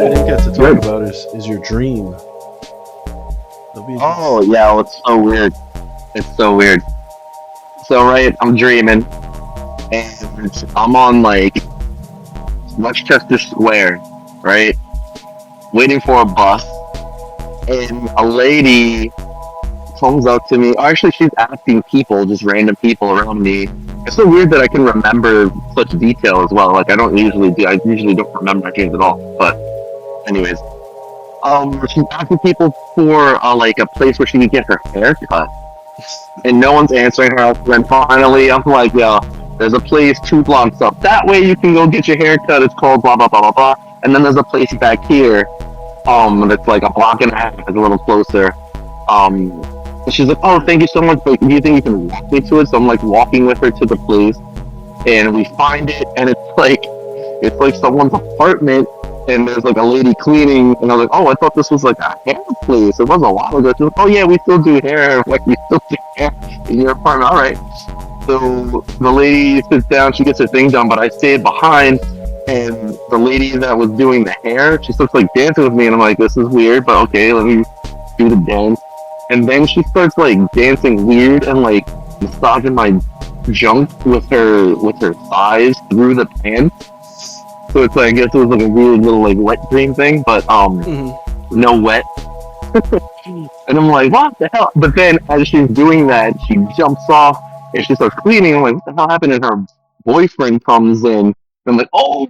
we didn't get to talk Good. about is your dream. Oh yeah, well, it's so weird. It's so weird. So right, I'm dreaming, and I'm on like Westchester Square, right, waiting for a bus, and a lady comes up to me. Actually, she's asking people, just random people around me. It's so weird that I can remember such detail as well. Like I don't usually do. I usually don't remember my dreams at all. But anyways, she's asking people for like a place where she can get her hair cut, and no one's answering her. Then finally, I'm like, yo, there's a place 2 blocks up. That way you can go get your hair cut. It's called blah blah blah blah blah. And then there's a place back here, that's like a block and a half. It's a little closer. And she's like, oh, thank you so much. But do you think you can walk me to it? So I'm like walking with her to the place, and we find it, and it's like someone's apartment, and there's like a lady cleaning, and I was like, oh, I thought this was like a hair place. It was a while ago. She's like, oh yeah, we still do hair. Like we still do hair in your apartment. All right. So the lady sits down, she gets her thing done, but I stayed behind, and the lady that was doing the hair, she starts like dancing with me, and I'm like, this is weird, but okay, let me do the dance. And then she starts like dancing weird and like massaging my junk with her thighs through the pants. So it's like, I guess it was like a weird little like wet dream thing, but no wet. And I'm like, what the hell? But then as she's doing that, she jumps off and she starts cleaning. I'm like, what the hell happened? And her boyfriend comes in. And I'm like, oh,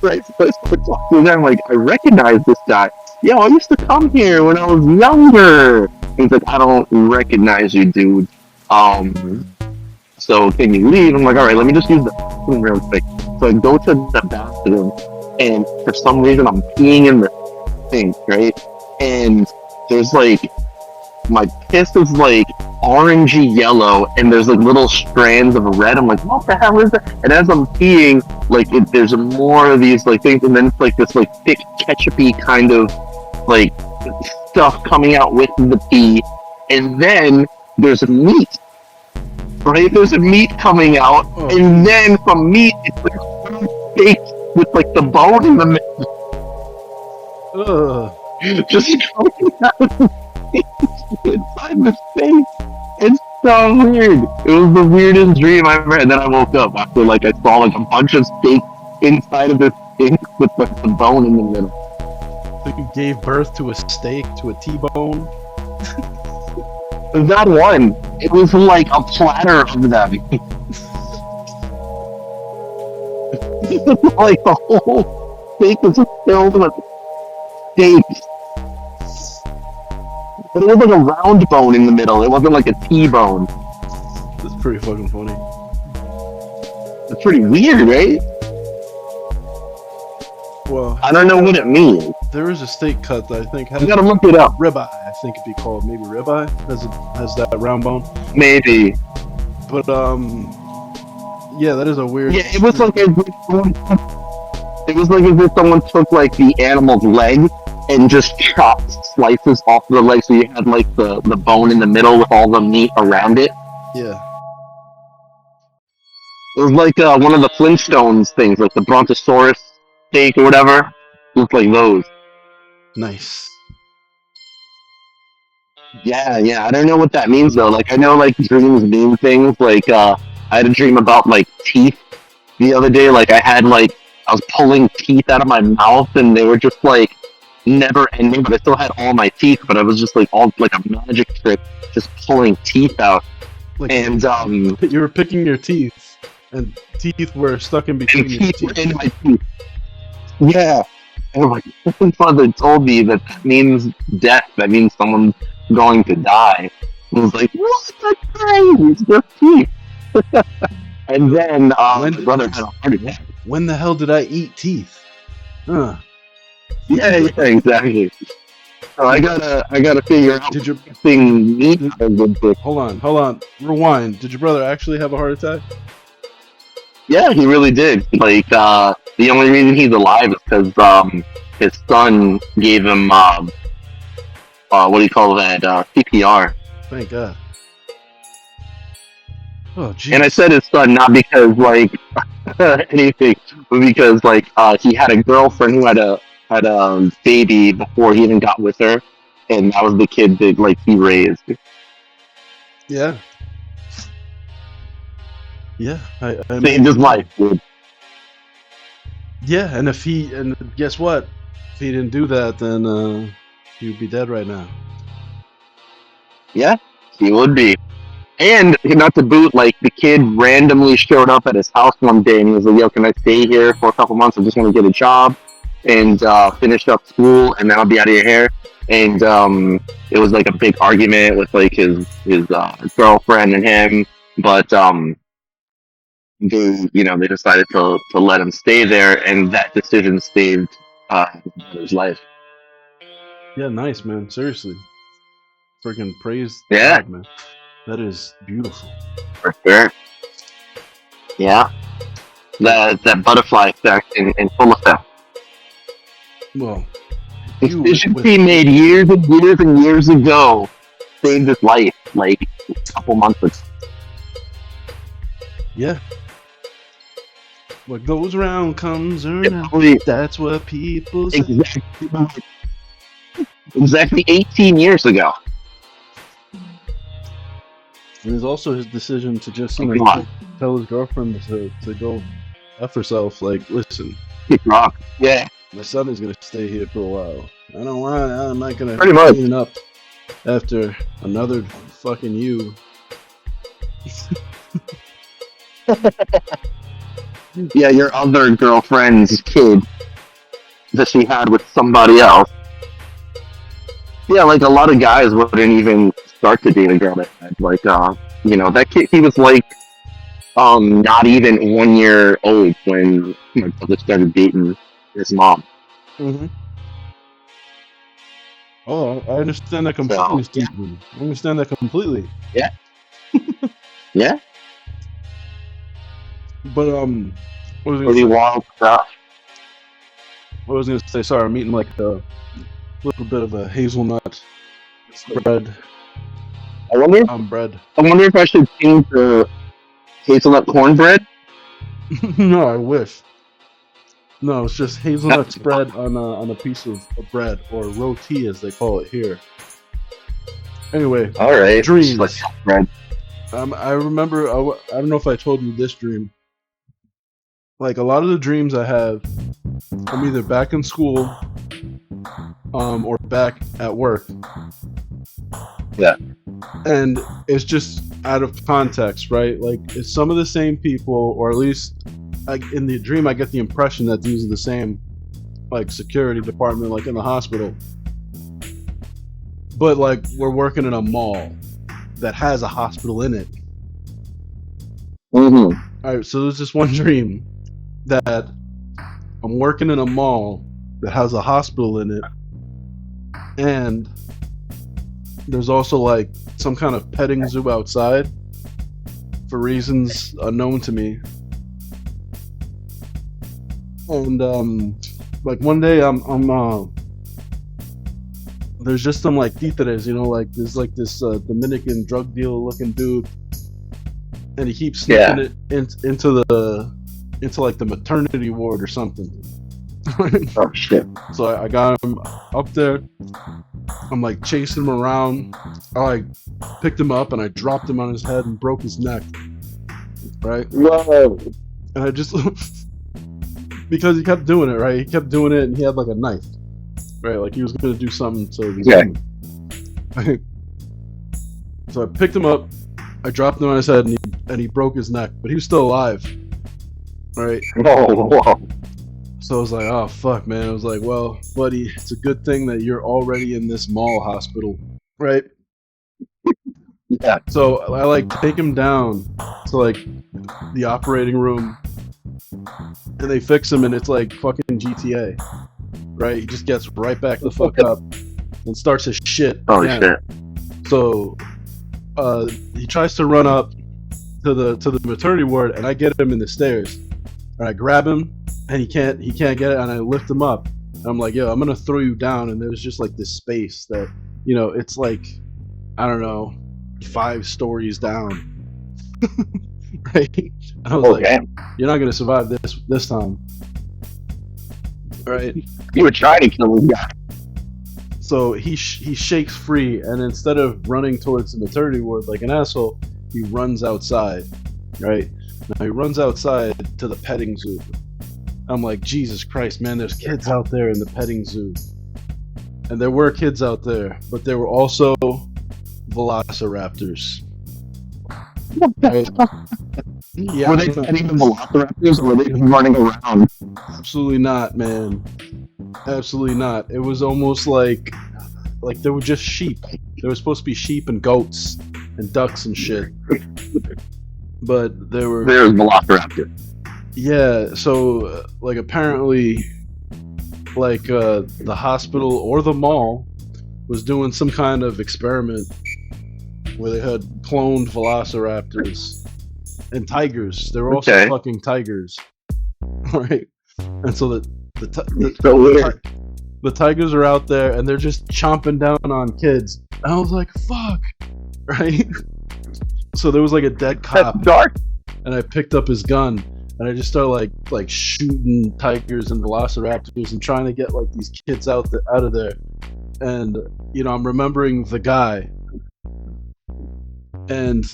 right. So I start talking to them. Like, I recognize this guy. Yo, I used to come here when I was younger. He's like, I don't recognize you, dude. So can you leave? I'm like, all right, let me just use the bathroom real quick. So I go to the bathroom, and for some reason I'm peeing in the sink, right? And there's like, my piss is like orangey yellow, and there's like little strands of red. I'm like, what the hell is that? And as I'm peeing, like there's more of these like things, and then it's like this like thick ketchupy kind of like stuff coming out with the pee, and then there's meat. Right, there's a meat coming out, and then from meat it's like steak with like the bone in the middle. Just coming out of the inside the steak. It's so weird. It was the weirdest dream I ever had. And then I woke up after like I saw like a bunch of steak inside of this steak with like the bone in the middle. So you gave birth to a steak, to a T-bone? Not one. It was like a platter of them. Like the whole steak was filled with steaks. But it was like a round bone in the middle. It wasn't like a T-bone. That's pretty fucking funny. It's pretty weird, right? Well, I don't know what it means. There is a steak cut that I think has... You gotta look it up. Ribeye, I think it'd be called. Maybe ribeye? Has that round bone? Maybe. But, yeah, that is a weird... Yeah, it was like as if someone took like the animal's leg and just chopped slices off the leg, so you had like the bone in the middle with all the meat around it. Yeah. It was like one of the Flintstones things, like the Brontosaurus steak or whatever. It looked like those. Nice. Yeah. I don't know what that means though. Like I know like dreams mean things. Like I had a dream about like teeth the other day. Like I was pulling teeth out of my mouth, and they were just like never ending. But I still had all my teeth. But I was just like all like a magic trick, just pulling teeth out. Like, and you were picking your teeth, and teeth were stuck in between your teeth. Were in my teeth. Yeah. And my father told me that means death. That means someone's going to die. I was like, what the hell? It's just teeth. And then my brother had a heart attack. When the hell did I eat teeth? Huh. Yeah, exactly. So I gotta figure out Did your thing meat. Hold on. Rewind. Did your brother actually have a heart attack? Yeah, he really did. Like, the only reason he's alive is because his son gave him what do you call that? CPR. Thank God. Oh, And I jeez. said his son not because like anything, but because like he had a girlfriend who had a baby before he even got with her, and that was the kid that like he raised. Yeah. Yeah. I Saved his life, mean, dude. yeah. And guess what? If he didn't do that, then he would be dead right now. Yeah, he would be. And not to boot, like the kid randomly showed up at his house one day and he was like, "Yo, can I stay here for a couple months? I just want to get a job and finish up school, and then I'll be out of your hair." And it was like a big argument with like his girlfriend and him, but they decided to let him stay there, and that decision saved his brother's life. Yeah. Nice, man. Seriously. Freaking praise Yeah, God, man. That is beautiful. for sure. Yeah, Like, that butterfly effect in full effect. well, you Decisions with he made years and years and years ago saved his life, like a couple months ago. yeah. What goes around comes Yeah, around. probably That's what people say. exactly 18 years ago. And it's also his decision to just, Come on, tell his girlfriend to go F herself. Like, listen, kick rock. Yeah, my son is gonna stay here for a while. I don't want. I'm not gonna pretty much. clean up after another fucking you. Yeah, your other girlfriend's kid that she had with somebody else. Yeah, like a lot of guys wouldn't even start to date a girl that had like that kid. He was like not even 1 year old when my brother started dating his mom. Mm-hmm. Oh, I understand that So completely, Stephen. I understand that completely. yeah, yeah, But what was I gonna pretty say? wild stuff. What was I gonna say? Sorry, I'm eating like a little bit of a hazelnut spread I wonder. bread. I wonder if I should change the hazelnut cornbread. No, I wish. No, it's just hazelnut That's spread on a piece of bread, or roti as they call it here. Anyway, all right. Just like dreams. bread. I remember. I don't know if I told you this dream. Like a lot of the dreams I have, I'm either back in school, or back at work. Yeah. And it's just out of context, right? Like it's some of the same people, or at least in the dream, I get the impression that these are the same, like security department, like in the hospital. But like we're working in a mall that has a hospital in it. Mm-hmm. All right, so there's this one dream that I'm working in a mall that has a hospital in it, and there's also like some kind of petting zoo outside for reasons unknown to me. And like one day I'm there's just some like títeres, like there's like this Dominican drug dealer looking dude, and he keeps sneaking it into like the maternity ward or something. Oh shit. So I got him up there. I'm like chasing him around. I like picked him up and I dropped him on his head and broke his neck. Right? Whoa. And I just because he kept doing it, right? He kept doing it and he had like a knife. Right? Like he was gonna do something to his Yeah. woman. So I picked him up, I dropped him on his head and he broke his neck, but he was still alive. Right? Whoa. So I was like, oh fuck, man. I was like, well, buddy, it's a good thing that you're already in this mall hospital, right? Yeah. So I like take him down to like the operating room, and they fix him, and it's like fucking GTA, right? He just gets right back the fuck up and starts his shit. Oh again. shit. So he tries to run up to the maternity ward, and I get him in the stairs, and I grab him. And he can't get it, and I lift him up. And I'm like, yo, I'm gonna throw you down. And there's just like this space that, it's like, I don't know, 5 stories down. right? And I was like, Okay. "You're not gonna survive this time." Right? You were trying to kill this guy. So he shakes free, and instead of running towards the maternity ward like an asshole, he runs outside. Right? Now he runs outside to the petting zoo. I'm like, Jesus Christ, man! There's kids out there in the petting zoo, and there were kids out there, but there were also velociraptors. Right? Yeah, Were they fighting the velociraptors or were they just running around? absolutely not, man. Absolutely not. It was almost like there were just sheep. There were supposed to be sheep and goats and ducks and shit. But there were There's velociraptors. yeah. So like apparently, like the hospital or the mall was doing some kind of experiment where they had cloned velociraptors and tigers. They were also Okay. fucking tigers, right? And so So weird. the tigers are out there and they're just chomping down on kids. And I was like, fuck, right? So there was like a dead That's cop, dark. and I picked up his gun and I just started like shooting tigers and velociraptors and trying to get like these kids out of there. And you know, I'm remembering the guy, and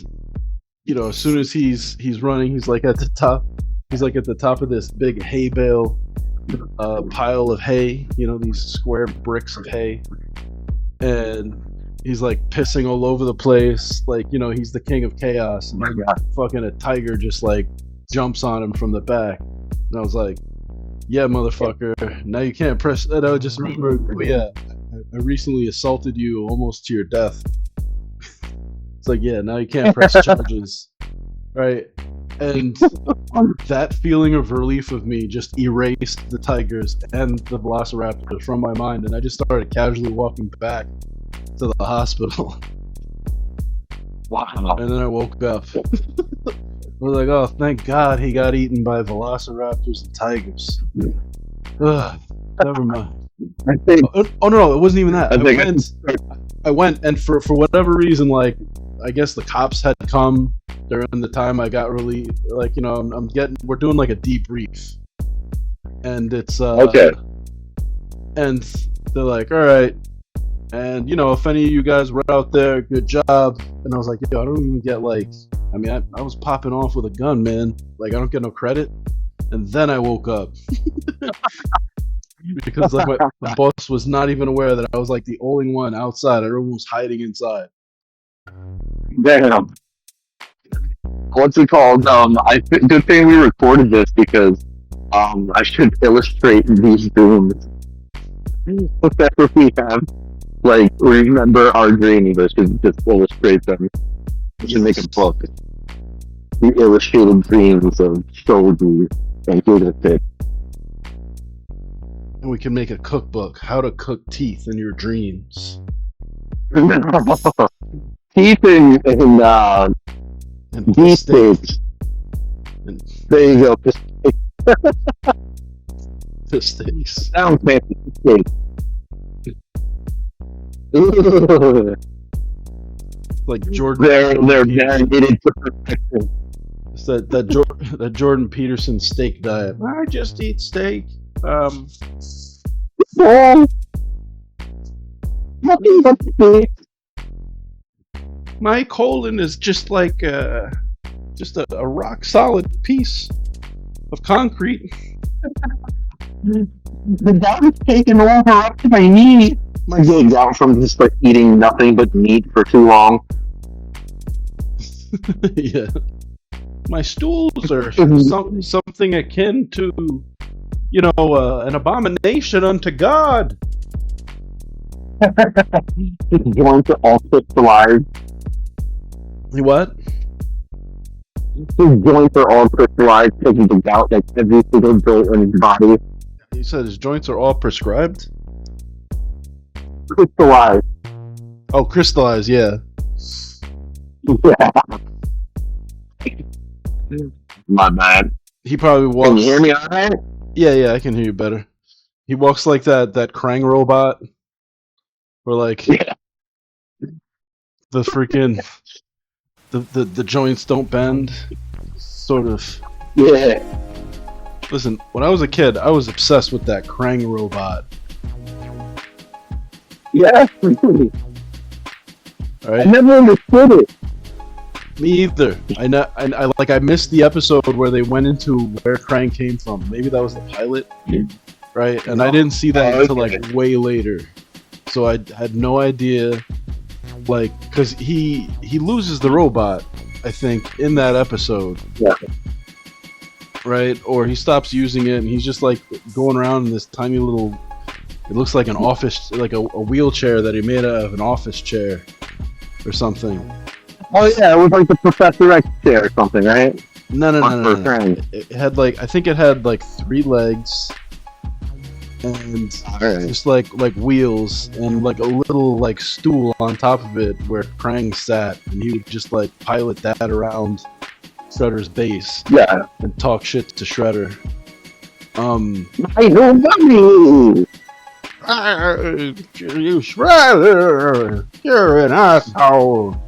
you know, as soon as he's running, he's like at the top. He's like at the top of this big hay bale pile of hay. You know, these square bricks of hay, and he's like pissing all over the place. Like, you know, he's the king of chaos. And Oh my God. fucking a tiger just like jumps on him from the back. And I was like, yeah, motherfucker. Now you can't press. And I just remember, oh, yeah, I recently assaulted you almost to your death. It's like, yeah, now you can't press charges, right? And that feeling of relief of me just erased the tigers and the velociraptors from my mind, and I just started casually walking back to the hospital. Wow. And then I woke up. We're like, oh, thank God he got eaten by velociraptors and tigers. Ugh, never mind. I think Oh no, it wasn't even that. I think I went, and for whatever reason, like I guess the cops had come during the time I got really like, you know, we're doing like a debrief, and it's okay. and they're like, all right, and you know, if any of you guys were out there, good job. And I was like, yo, I don't even get like, I mean, I was popping off with a gun, man. Like, I don't get no credit. And then I woke up because like my boss was not even aware that I was like the only one outside. Everyone was hiding inside. Damn. What's it called? Good thing we recorded this because I should illustrate these dreams. Whatever we have, like, remember our dreams. I should just illustrate them. We should make a book. The illustrated dreams of Shouldy and Eaton. And we can make a cookbook: how to cook teeth in your dreams. Teeth and And beef steak. steaks. And There you go. fish steaks. Sounds fancy. Steak. Ugh. Like Jordan. They're Peterson. marinated to perfection. It's that Jordan Peterson steak diet. I just eat steak. Oh, nothing but steak. My colon is just like just a rock solid piece of concrete. The dog's taken over up to my knee. My getting down from just like eating nothing but meat for too long. Yeah. My stools are something akin to, you know, an abomination unto God. His joints are all crystallized. What? His joints are all crystallized because of the gout that's every single joint in his body. You said his joints are all prescribed? Crystallized. Oh, crystallized, yeah. Yeah. My bad. He probably walks. Can you hear me alright? Yeah, I can hear you better. He walks like that Krang robot. Or like Yeah. the freaking the joints don't bend, sort of. Yeah. Listen, when I was a kid, I was obsessed with that Krang robot. Yeah. All right. I never understood it. Me either. I missed the episode where they went into where Krang came from. Maybe that was the pilot, right? And I didn't see that until like way later, so I had no idea. Like, cause he loses the robot, I think, in that episode. Yeah. Right? Or he stops using it, and he's just like going around in this tiny little. It looks like an office, like a wheelchair that he made out of an office chair, or something. Oh yeah, it was like the Professor X chair or something, right? No. It had like, I think it had like 3 legs, and just like wheels, and like a little like stool on top of it where Krang sat, and he would just like pilot that around Shredder's base. Yeah. And talk shit to Shredder. I know money. You Shredder, you're an asshole.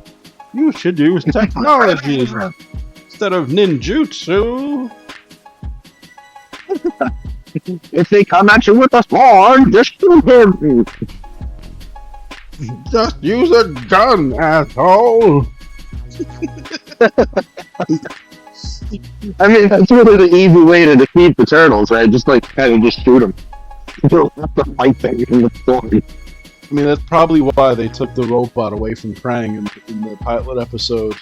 You should use technology instead of ninjutsu. If they come at you with a sword, just shoot him. Just use a gun, asshole. I mean, that's really the easy way to defeat the turtles, right? Just like kind of just shoot them. You don't have to fight them in the story. I mean, that's probably why they took the robot away from Krang in the pilot episode.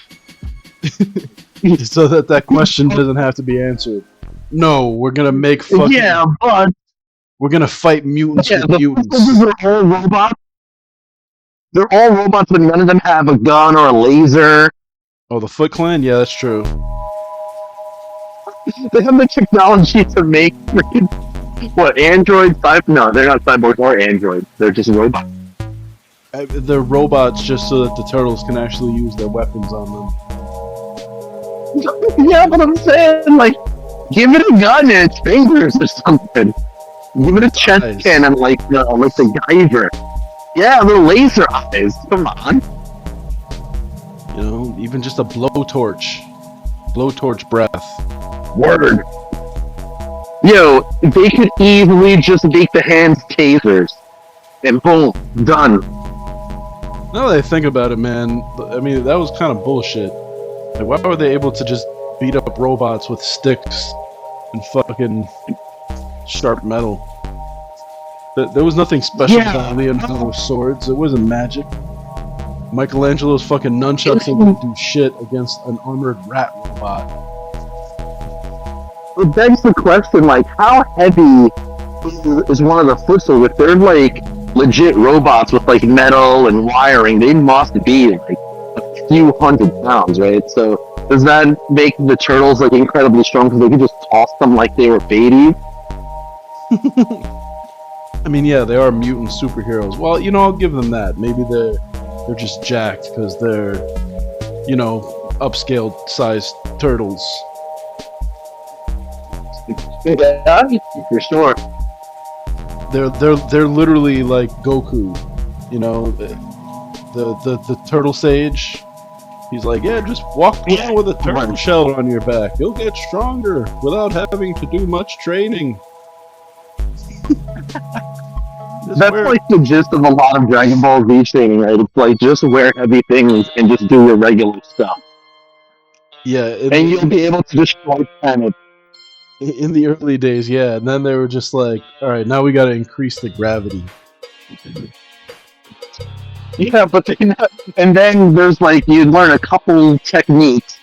So that question doesn't have to be answered. No, we're gonna make fucking... Yeah, but... We're gonna fight mutants with mutants. They're all robots. They're all robots, but none of them have a gun or a laser. Oh, the Foot Clan? Yeah, that's true. They have the technology to make freaking... What, androids? No, they're not cyborgs or androids. They're just robots. They're robots just so that the turtles can actually use their weapons on them. Yeah, but I'm saying, like, give it a gun and its fingers or something. Give it a chest cannon like the Guyver. Yeah, the laser eyes. Come on. You know, even just a blowtorch. Blowtorch breath. Word. Yo, they could easily just make the hands tasers. And boom, done. Now that I think about it, man, I mean, that was kind of bullshit. Like, why were they able to just beat up robots with sticks and fucking sharp metal? There was nothing special about Leonardo's swords. It wasn't magic. Michelangelo's fucking nunchucks didn't do shit against an armored rat robot. It begs the question, like, how heavy is one of the foot soldiers? If they're, like, legit robots with, like, metal and wiring, they must be, like, a few hundred pounds, right? So, does that make the turtles, like, incredibly strong because they could just toss them like they were babies? I mean, yeah, they are mutant superheroes. Well, you know, I'll give them that. Maybe they're just jacked because they're, you know, upscale sized turtles. Yeah, for sure. They're literally like Goku, you know, the turtle sage. He's like, yeah, just walk around with a turtle shell on your back. You'll get stronger without having to do much training. That's like the gist of a lot of Dragon Ball Z training, right? It's like, just wear heavy things and just do your regular stuff. Yeah. And you'll be able to destroy planets. In the early days, yeah. And then they were just like, alright, now we gotta increase the gravity. Yeah, but and then there's like, you learn a couple techniques,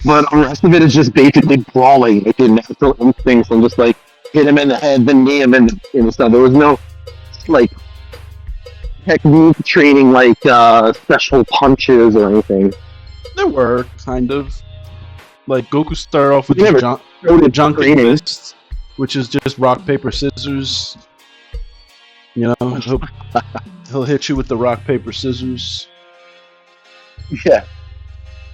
but the rest of it is just basically brawling with your natural instincts and just like, hit him in the head, then knee him in the stuff. There was no, like, technique training, like, special punches or anything. There were, kind of. Like, Goku started off with the Jonkin Fist, which is just rock, paper, scissors. You know, he'll hit you with the rock, paper, scissors. Yeah.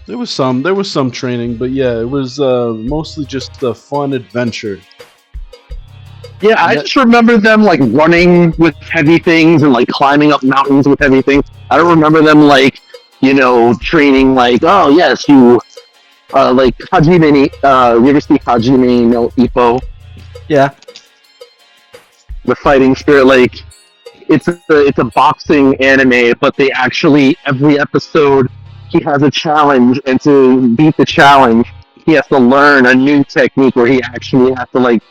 There was some training, but yeah, it was mostly just a fun adventure. Yeah, I just remember them, like, running with heavy things and, like, climbing up mountains with heavy things. I don't remember them, like, training like, oh yes, you like Hajime. You ever see Hajime no Ippo, Yeah. the fighting spirit? Like it's a boxing anime, but they actually every episode he has a challenge, and to beat the challenge, he has to learn a new technique where he actually has to like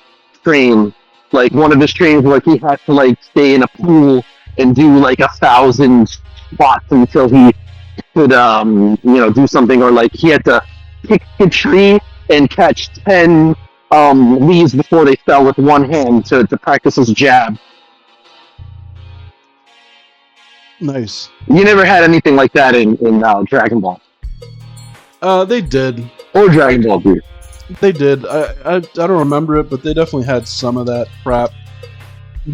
train. Like one of his trainings, like he had to like stay in a pool and do like 1,000 squats until he could do something, or like he had to pick a tree and catch 10 leaves before they fell with one hand to practice his jab. Nice. You never had anything like that in Dragon Ball They did. or Dragon Ball Z. They did. I don't remember it, but they definitely had some of that crap.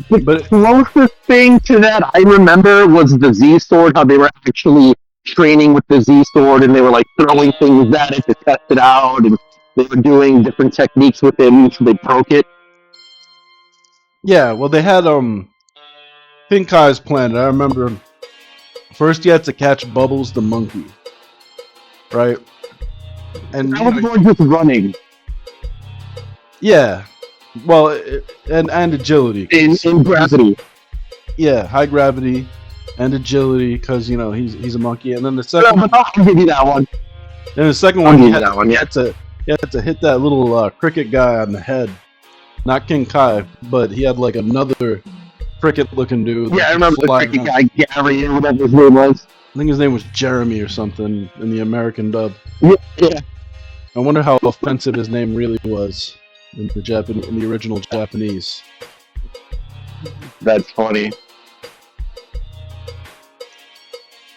The But closest thing to that I remember was the Z Sword, how they were actually training with the Z Sword and they were like throwing things at it to test it out, and they were doing different techniques with it until they broke it. yeah, well, they had Pink Kai's Planet. I remember first you had to catch Bubbles the monkey, right? And That was more just running yeah, well, and agility. in gravity. Yeah, high gravity and agility because he's a monkey. And then the Yeah, second, but I'll give you that one. and the second I'll one, give you you had, that one. you Yeah. had to you had to hit that little cricket guy on the head. Not King Kai, but he had like another cricket-looking dude. Yeah, I that remember could the fly freaking around. guy, Gary, or whatever his name was. I think his name was Jeremy or something in the American dub. Yeah. I wonder how offensive his name really was in the original Japanese. That's funny.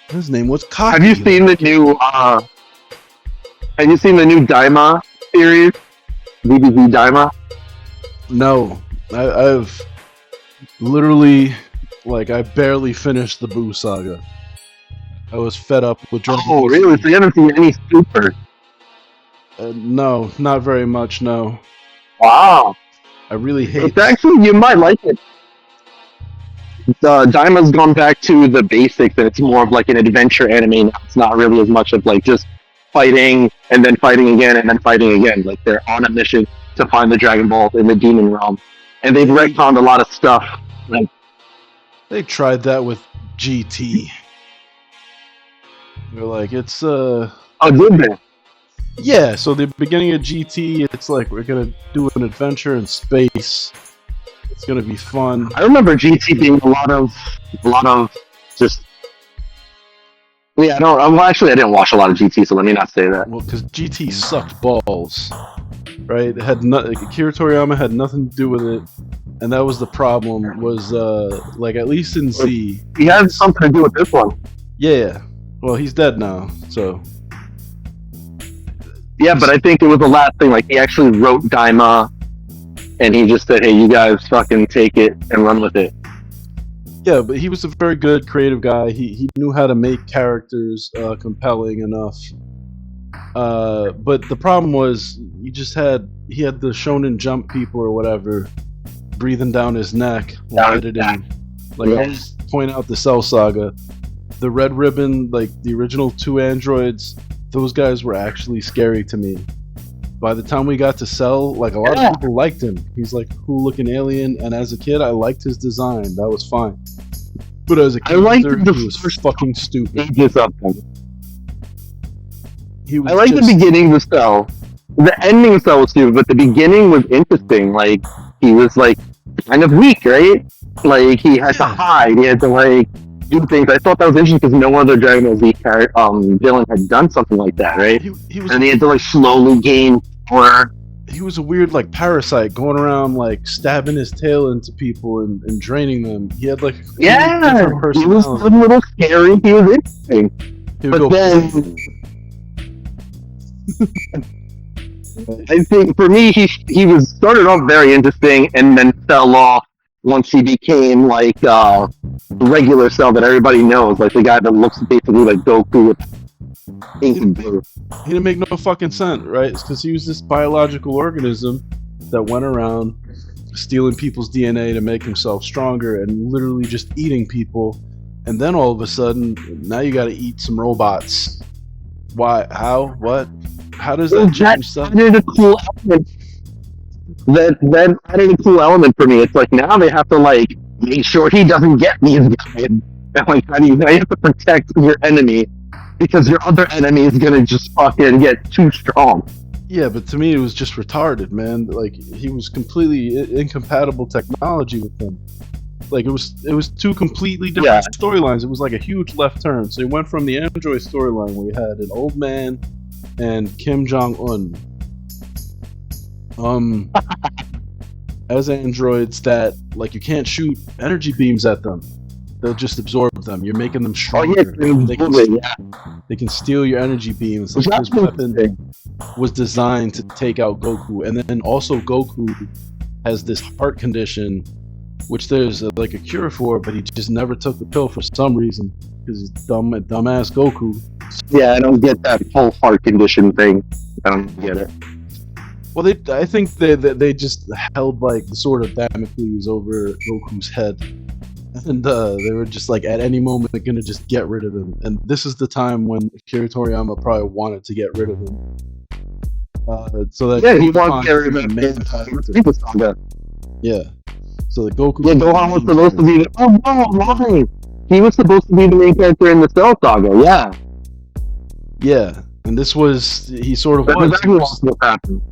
His name was Kaki. Have you seen the new Daima series? DBZ Daima? No, I've literally, I barely finished the Boo saga. I was fed up with Dragon Oh, Ball really? Z. So you haven't seen any Super? No, not very much. No, Wow. I really hate. It's actually, you might like it. Daima's gone back to the basics, and it's more of like an adventure anime now. It's not really as much of like just fighting and then fighting again and then fighting again. Like they're on a mission to find the Dragon Ball in the Demon Realm, and they've retconned a lot of stuff. Like, They tried that with GT. They're like, it's oh, did they? yeah. So the beginning of GT, it's like we're gonna do an adventure in space. It's gonna be fun. I remember GT being a lot of just. Yeah, I don't. Well, actually, I didn't watch a lot of GT, so let me not say that. Well, because GT sucked balls, right? It had Akira Toriyama had nothing to do with it, and that was the problem. Was at least in Z, He had something to do with this one. yeah. Well, he's dead now, so Yeah, but I think it was the last thing. Like he actually wrote Daima, and he just said, "Hey, you guys fucking take it and run with it." yeah. But he was a very good creative guy. He knew how to make characters compelling enough. But the problem was he had the Shonen Jump people or whatever breathing down his neck while Down his editing. neck. I always point out the Cell Saga, the Red Ribbon, like the original 2 androids. Those guys were actually scary to me. By the time we got to Cell, like a lot of people liked him. He's like a cool-looking alien, and as a kid, I liked his design. That was fine. But as a I liked character, the he was first fucking stupid. Ages of them. He was I like the just- beginning of Cell. The ending of Cell was stupid, but the beginning was interesting. Like he was like kind of weak, right? Like he had to hide. He had to like do things. I thought that was interesting because no other Dragon Ball Z villain had done something like that, right? He was And he had to like slowly gain power. he was a weird parasite going around stabbing his tail into people and draining them. He had like a Yeah, different he was a personality. little scary. He was interesting, He would but go, then I think for me, he was started off very interesting and then fell off once he became like regular Cell that everybody knows, like the guy that looks basically like Goku with pink and blue. he didn't make no fucking sense, right? It's because he was this biological organism that went around stealing people's DNA to make himself stronger and literally just eating people and then all of a sudden, now you got to eat some robots. Why? How? What? How does that change stuff? Added a cool element. That added a cool element for me. It's like now they have to like make sure he doesn't get these guys. And like how do you have to protect your enemy because your other enemy is gonna just fucking get too strong. Yeah, but to me it was just retarded, man. Like he was completely incompatible technology with them. Like it was two completely different storylines. It was like a huge left turn. So he went from the Android storyline where you had an old man and Kim Jong Un, as androids that like you can't shoot energy beams at them. They'll just absorb them. You're making them stronger. They can steal your energy beams. Like his weapon was designed to take out Goku, and then also Goku has this heart condition, which there's like a cure for, but he just never took the pill for some reason because he's dumbass Goku. Yeah, I don't get that whole heart condition thing. I don't get it. Well, I think they just held like the sword of Damocles over Goku's head, and they were just like at any moment they're gonna just get rid of him. And this is the time when Akira Toriyama probably wanted to get rid of him, so that he wanted to get rid of him. Yeah, so the Goku. Yeah, Gohan was supposed to be the. Oh no, right. He was supposed to be the main character in the Cell Saga. Yeah. Yeah. And this was, he sort of was.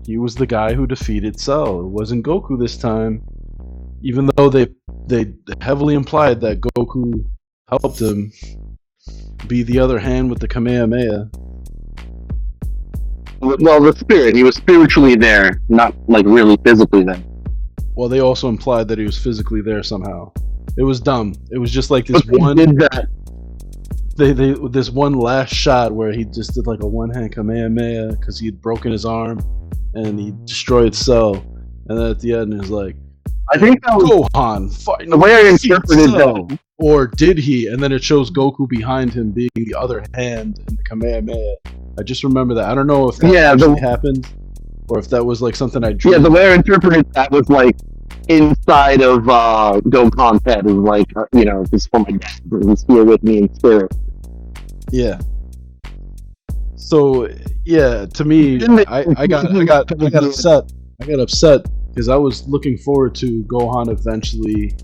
He was the guy who defeated Cell. It wasn't Goku this time. Even though they heavily implied that Goku helped him be the other hand with the Kamehameha. Well, the spirit. He was spiritually there, not like really physically there. Well, they also implied that he was physically there somehow. It was dumb. It was just like this one. Did that. This one last shot where he just did like a one-hand Kamehameha because he had broken his arm and he destroyed Cell, and then at the end he was like, I think that was Gohan fighting the way I interpreted that. Or did he? And then it shows Goku behind him being the other hand in the Kamehameha. I just remember that. I don't know if that actually happened or if that was like something I drew. Yeah, the way I interpreted that was like inside of Gohan's head is like, this for my dad, he's here with me in spirit. Yeah. So yeah, to me, I got upset. I got upset because I was looking forward to Gohan eventually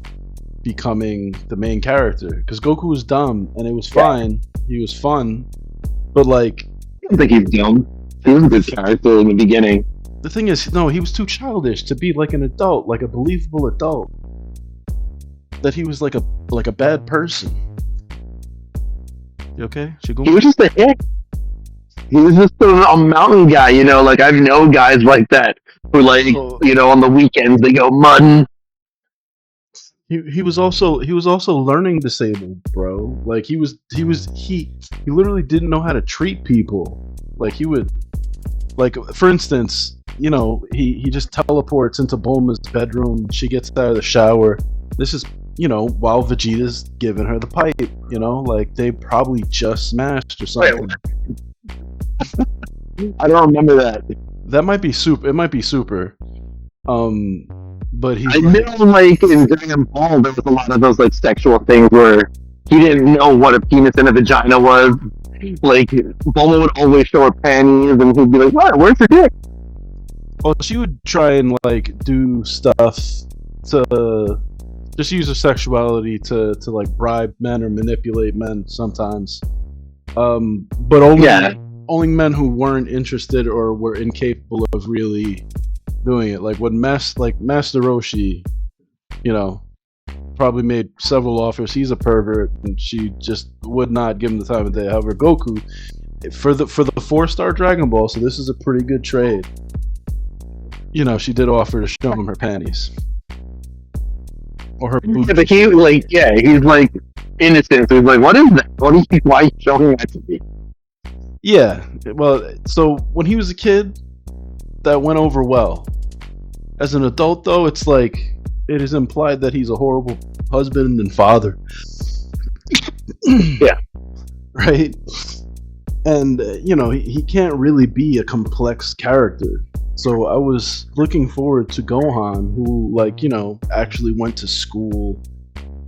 becoming the main character. Because Goku was dumb and it was fine. He was fun, but like, I don't think he's dumb. He was a good character in the beginning. The thing is, no, he was too childish to be like an adult, like a believable adult. That he was like a bad person. You okay? He was just a hick. He was just a mountain guy, like I've known guys like that who like, on the weekends they go mudding. He was also learning disabled, bro. Like he literally didn't know how to treat people. Like he would, like for instance, he just teleports into Bulma's bedroom. She gets out of the shower. This is, while Vegeta's giving her the pipe, like they probably just smashed or something. I don't remember that. That might be super. It might be super. But I know, like in Dragon Ball, there was a lot of those like sexual things where he didn't know what a penis and a vagina was. Like Bulma would always show her panties, and he'd be like, "What? Where's your dick?" Well, she would try and like do stuff to just use her sexuality to like bribe men or manipulate men sometimes. But only men who weren't interested or were incapable of really doing it. Like when Master Roshi, probably made several offers. He's a pervert, and she just would not give him the time of day. However, Goku, for the 4-star Dragon Ball, so this is a pretty good trade. She did offer to show him her panties or her boobs. Yeah, but he's like innocent. So he's like, "What is that? Why are you showing that to me?" Yeah, well, so when he was a kid, that went over well. As an adult, though, it's like it is implied that he's a horrible husband and father. Yeah. Right? And, he can't really be a complex character. So I was looking forward to Gohan, who, actually went to school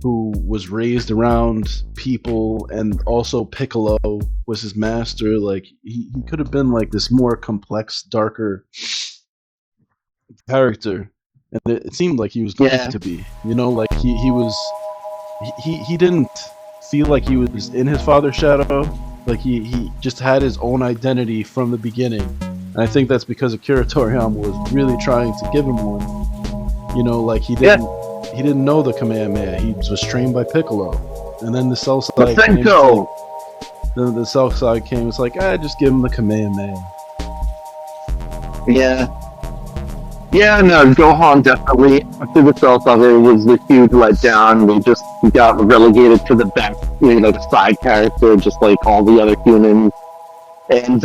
who was raised around people, and also Piccolo was his master. Like he could have been like this more complex, darker character, and it seemed like he was going Yeah. to be. You know, like he was he didn't feel like he was in his father's shadow. Like he just had his own identity from the beginning, and I think that's because Akira Toriyama was really trying to give him one. You know, like he didn't know the Kamehameha. He was trained by Piccolo, and then the Cell Side came. Then the Cell Side came. It's like, just give him the Kamehameha. Yeah. Yeah, no, Gohan definitely, after the Cell Saga, was a huge letdown. They just got relegated to the back, the side character, just like all the other humans. And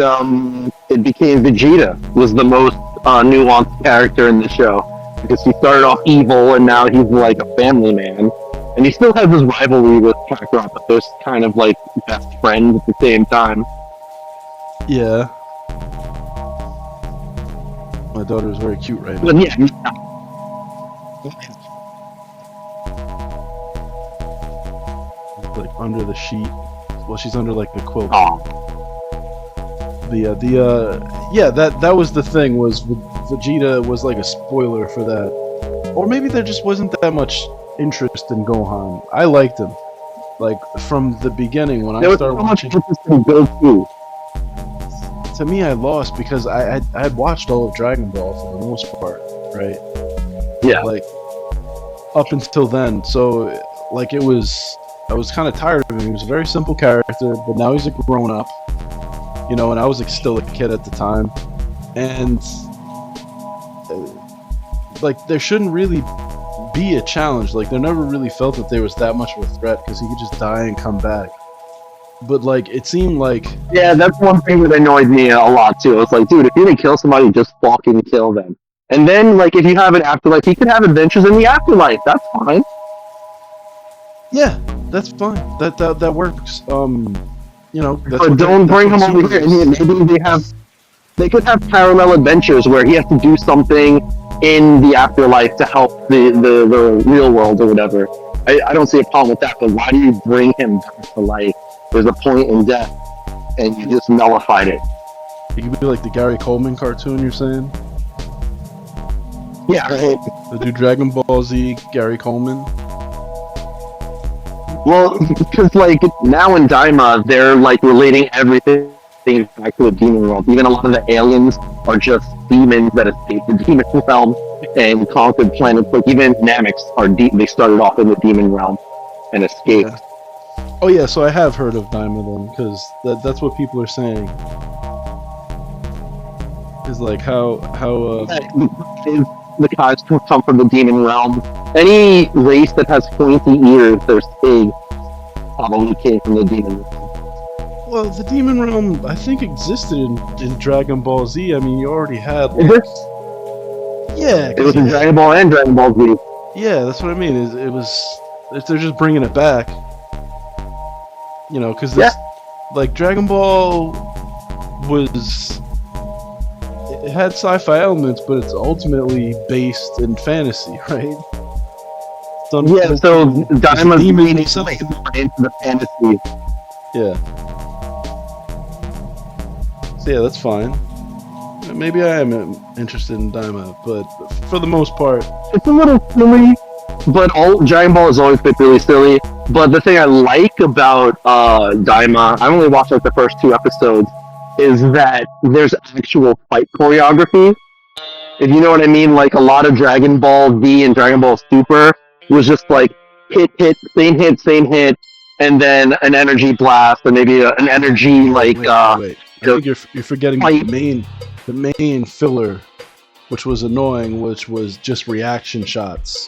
it became Vegeta was the most nuanced character in the show, because he started off evil and now he's like a family man. And he still has his rivalry with Kakarot, but they're kind of like best friends at the same time. Yeah. My daughter is very cute right now. But yeah. Like under the sheet. Well, she's under like the quilt. Oh. That was the thing, was Vegeta was like a spoiler for that. Or maybe there just wasn't that much interest in Gohan. I liked him. Like from the beginning when I started watching. There was so much interest in Goku. To me, I lost because I had watched all of Dragon Ball for the most part, right? Yeah. Like up until then, so like I was kind of tired of him. He was a very simple character, but now he's a grown up, and I was like still a kid at the time, and like there shouldn't really be a challenge. Like there never really felt that there was that much of a threat because he could just die and come back. But like it seemed like that's one thing that annoyed me a lot too. It's like, dude, if you're gonna kill somebody, just fucking kill them. And then like if you have an afterlife, he can have adventures in the afterlife. That's fine. Yeah, that's fine. That works. That's but don't bring him over here. Maybe they could have parallel adventures where he has to do something in the afterlife to help the real world or whatever. I don't see a problem with that. But why do you bring him back to life? There's a point in death, and you just nullified it. It could be like the Gary Coleman cartoon, you're saying? Yeah, right. The new Dragon Ball Z Gary Coleman? Well, because like now in Daima, they're like relating everything back to a demon world. Even a lot of the aliens are just demons that escaped the demon realm and conquered planets. Like even Namex they started off in the demon realm and escaped. Yeah. Oh yeah, so I have heard of Daima then, because that's what people are saying. Is like how the Kais come from the demon realm. Any race that has pointy ears, their spade probably came from the demon realm. Well, the demon realm I think existed in Dragon Ball Z. I mean, you already had. Is it? Yeah, it was in Dragon Ball and Dragon Ball Z. Yeah, that's what I mean. It was. They're just bringing it back. Because like Dragon Ball was, it had sci-fi elements, but it's ultimately based in fantasy, right? So Daima's leaning into the fantasy. Yeah. So yeah, that's fine. Maybe I am interested in Daima, but for the most part, it's a little silly. But Dragon Ball has always been really silly. But the thing I like about Daima, I only watched like the first 2 episodes, is that there's actual fight choreography. If you know what I mean, like a lot of Dragon Ball Z and Dragon Ball Super was just like hit, same hit, and then an energy blast, or maybe an energy like. Wait. I think you're forgetting the main filler, which was annoying, which was just reaction shots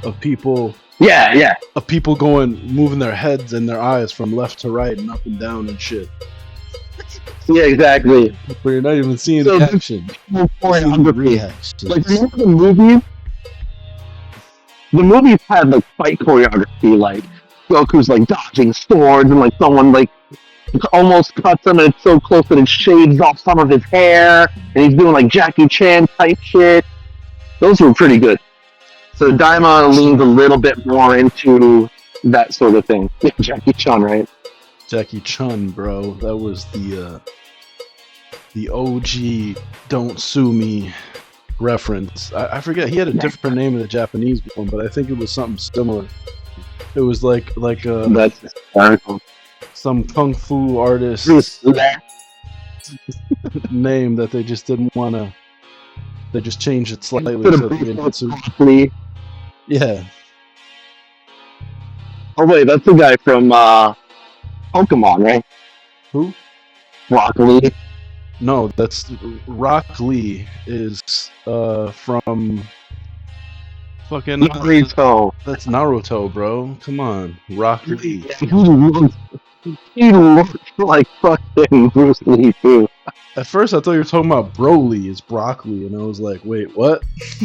of people. Yeah. Of people moving their heads and their eyes from left to right and up and down and shit. Yeah, exactly. But you're not even seeing the action. Reactions. Like, remember the movies? The movies had like fight choreography, like Goku's like dodging swords and like someone like almost cuts him and it's so close that it shaves off some of his hair and he's doing like Jackie Chan type shit. Those were pretty good. So Daima leans a little bit more into that sort of thing. Jackie Chan, right? Jackie Chun, bro. That was the OG "Don't Sue Me" reference. I forget. He had a different name in the Japanese one, but I think it was something similar. It was like That's hysterical. some kung fu artist name that they just didn't want to. They just changed it slightly so they didn't sue. Yeah. Oh wait, that's the guy from Pokemon, right? Who? Rock Lee. No, that's Rock Lee is from fucking Naruto. That's Naruto, bro. Come on, Rock Lee. He looks like fucking Bruce Lee too. At first, I thought you were talking about Broly. It's broccoli, and I was like, wait, what?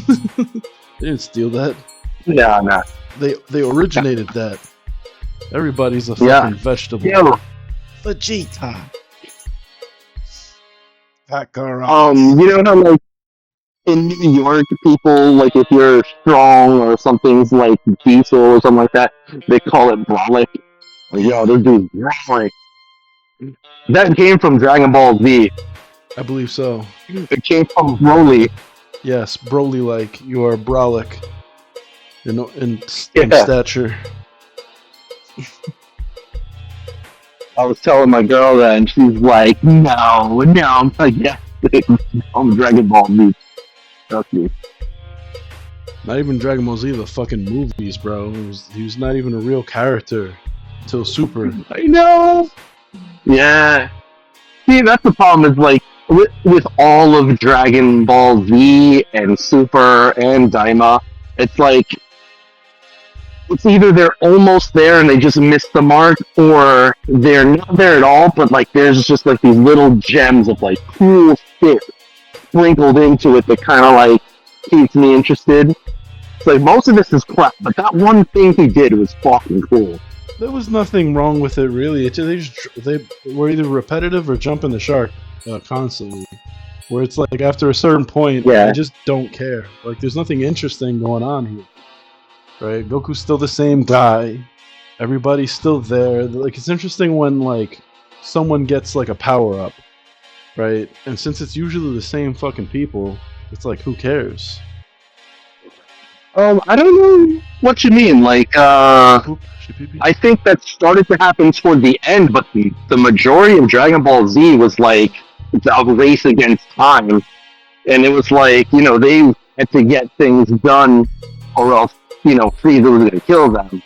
They didn't steal that. Nah. They originated that. Everybody's a fucking vegetable. Yeah. Vegeta. You know how like in New York, people like if you're strong or something's like diesel or something like that, they call it brolic. Like, yo, this dude's brolic. That came from Dragon Ball Z. I believe so. It came from Broly. Yes, Broly, like you are brolic. In stature. I was telling my girl that, and she's like, "No." I'm like, "Yeah, I'm Dragon Ball Z." Trust me. Not even Dragon Ball Z, the fucking movies, bro. He was not even a real character until Super. I know. Yeah. See, that's the problem. Is like with all of Dragon Ball Z and Super and Daima, it's like it's either they're almost there and they just missed the mark, or they're not there at all. But like, there's just like these little gems of like cool shit sprinkled into it that kind of like keeps me interested. It's like most of this is crap, but that one thing he did was fucking cool. There was nothing wrong with it, really. They were either repetitive or jumping the shark constantly. Where it's like after a certain point, I just don't care. Like there's nothing interesting going on here, right? Goku's still the same guy. Everybody's still there. Like it's interesting when like someone gets like a power up, right? And since it's usually the same fucking people, it's like who cares? I don't know what you mean. Like, I think that started to happen toward the end, but the majority of Dragon Ball Z was like a race against time, and it was like, you know, they had to get things done, or else, you know, Frieza was gonna kill them.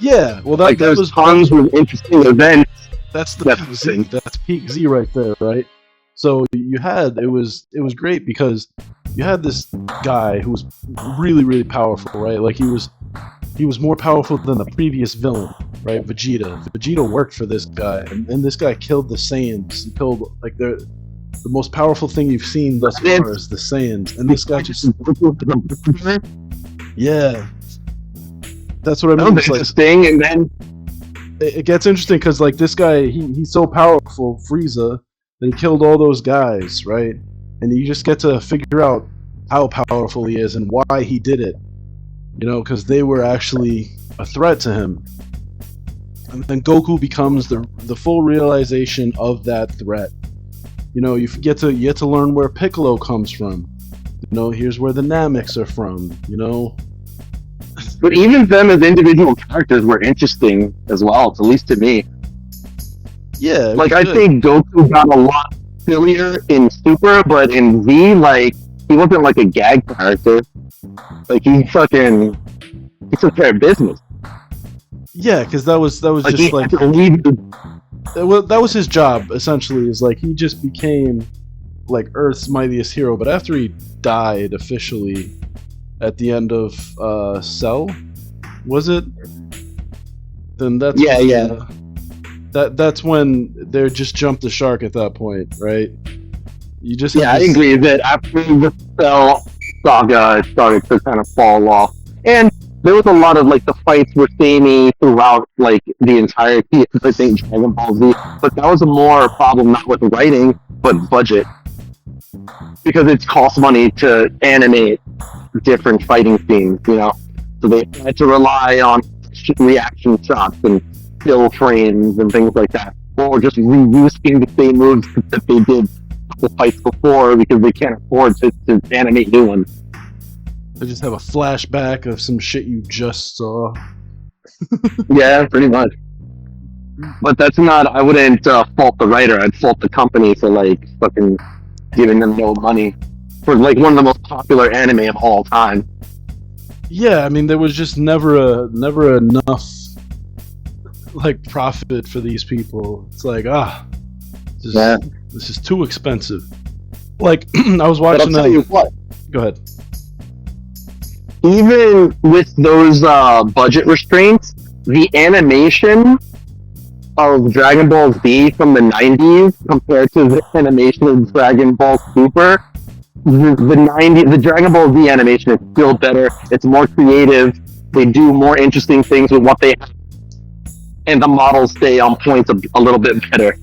Yeah, well, like there's tons of interesting events. That's the peak Z. That's peak Z right there, right? So it was great because you had this guy who was really, really powerful, right? Like he was more powerful than the previous villain, right? Vegeta. Vegeta worked for this guy, and this guy killed the Saiyans. He killed like the most powerful thing you've seen thus far is the Saiyans, and this guy just that's what I mean. It's interesting, and then it gets interesting because like this guy, he's so powerful, Frieza. He killed all those guys, right? And you just get to figure out how powerful he is and why he did it. You know, because they were actually a threat to him. And then Goku becomes the full realization of that threat. You know, you get to learn where Piccolo comes from. You know, here's where the Nameks are from. You know. But even them as individual characters were interesting as well, at least to me. Yeah, like I think Goku got a lot sillier in Super, but in Z, like he wasn't like a gag character. Like he took care of business. Yeah, because that was like just like that was his job essentially. Is like he just became like Earth's mightiest hero. But after he died officially at the end of Cell, was it? Then that's That's when they just jumped the shark at that point, right? You just I agree that after the Cell saga started to kind of fall off, and there was a lot of like the fights were samey throughout like the entirety of I think Dragon Ball Z, but that was a more problem not with writing but budget, because it costs money to animate different fighting scenes, you know. So they had to rely on reaction shots and still frames and things like that, or just reusing the same moves that they did the fights before because they can't afford to animate new ones. They just have a flashback of some shit you just saw. Yeah, pretty much. But that's not. I wouldn't fault the writer. I'd fault the company for like fucking giving them no money for like one of the most popular anime of all time. Yeah, I mean, there was just never enough like profit for these people. It's like this is too expensive. Like I was watching. But I'll tell you what. Go ahead. Even with those budget restraints, the animation of Dragon Ball Z from the 90s compared to the animation of Dragon Ball Super, the Dragon Ball Z animation is still better. It's more creative. They do more interesting things with what they have, and the models stay on point a little bit better.